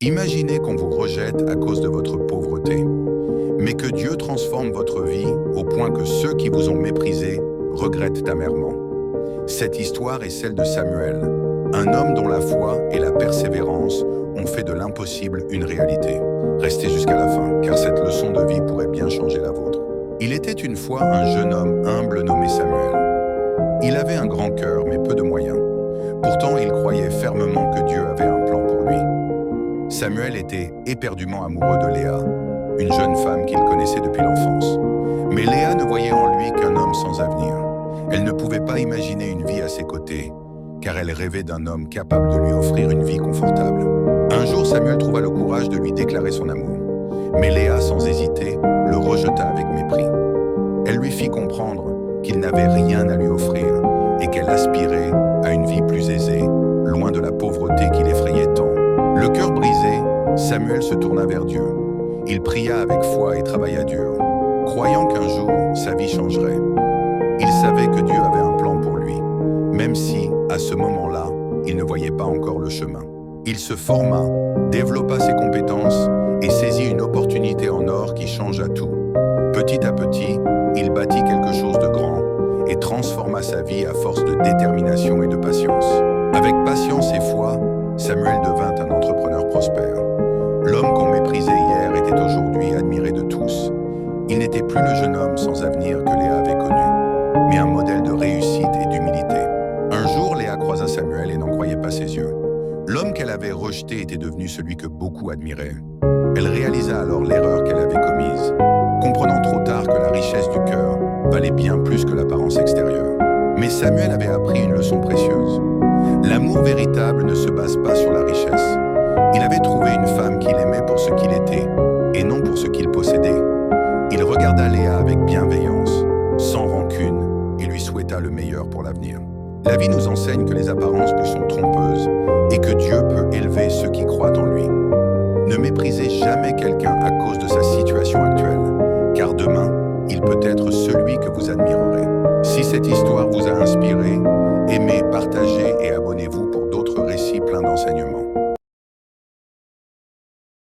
Imaginez qu'on vous rejette à cause de votre pauvreté, mais que Dieu transforme votre vie au point que ceux qui vous ont méprisé regrettent amèrement. Cette histoire est celle de Samuel, un homme dont la foi et la persévérance ont fait de l'impossible une réalité. Restez jusqu'à la fin, car cette leçon de vie pourrait bien changer la vôtre. Il était une fois un jeune homme humble nommé Samuel. Il avait un grand cœur, mais peu de moyens. Pourtant, il croyait fermement que Dieu avait un plan pour lui. Samuel était éperdument amoureux de Léa, une jeune femme qu'il connaissait depuis l'enfance. Mais Léa ne voyait en lui qu'un homme sans avenir. Elle ne pouvait pas imaginer une vie à ses côtés, car elle rêvait d'un homme capable de lui offrir une vie confortable. Un jour, Samuel trouva le courage de lui déclarer son amour. Mais Léa, sans hésiter, le rejeta avec mépris. Elle lui fit comprendre qu'il n'avait rien à lui offrir et qu'elle aspirait à une vie plus aisée, loin de la pauvreté qui l'effrayait tant. Le cœur brisé, Samuel se tourna vers Dieu. Il pria avec foi et travailla dur, croyant qu'un jour, sa vie changerait. Il savait que Dieu avait un plan pour lui, même si, à ce moment-là, il ne voyait pas encore le chemin. Il se forma, développa ses compétences et saisit une opportunité en or qui changea tout. Petit à petit, il bâtit quelque chose de grand et transforma sa vie à force de détermination et de patience. Avec patience et foi, Samuel devint un entrepreneur prospère. L'homme qu'on méprisait hier était aujourd'hui admiré de tous. Il n'était plus le jeune homme sans avenir que Léa avait connu, mais un modèle de réussite et d'humilité. Un jour, Léa croisa Samuel et n'en croyait pas ses yeux. L'homme qu'elle avait rejeté était devenu celui que beaucoup admiraient. Elle réalisa alors l'erreur qu'elle avait commise, comprenant trop tard que la richesse du cœur valait bien plus que l'apparence extérieure. Mais Samuel avait appris une leçon précieuse. L'amour véritable ne se base pas sur la richesse. Il avait trouvé une femme qu'il aimait pour ce qu'il était et non pour ce qu'il possédait. Il regarda Léa avec bienveillance, sans rancune, et lui souhaita le meilleur pour l'avenir. La vie nous enseigne que les apparences lui sont trompeuses et que Dieu peut élever ceux qui croient en lui. Ne méprisez jamais quelqu'un à cause de sa situation actuelle, car demain, il peut être celui que vous admirerez. Si cette histoire vous a inspiré, aimez, partagez et abonnez-vous pour d'autres récits pleins d'enseignements.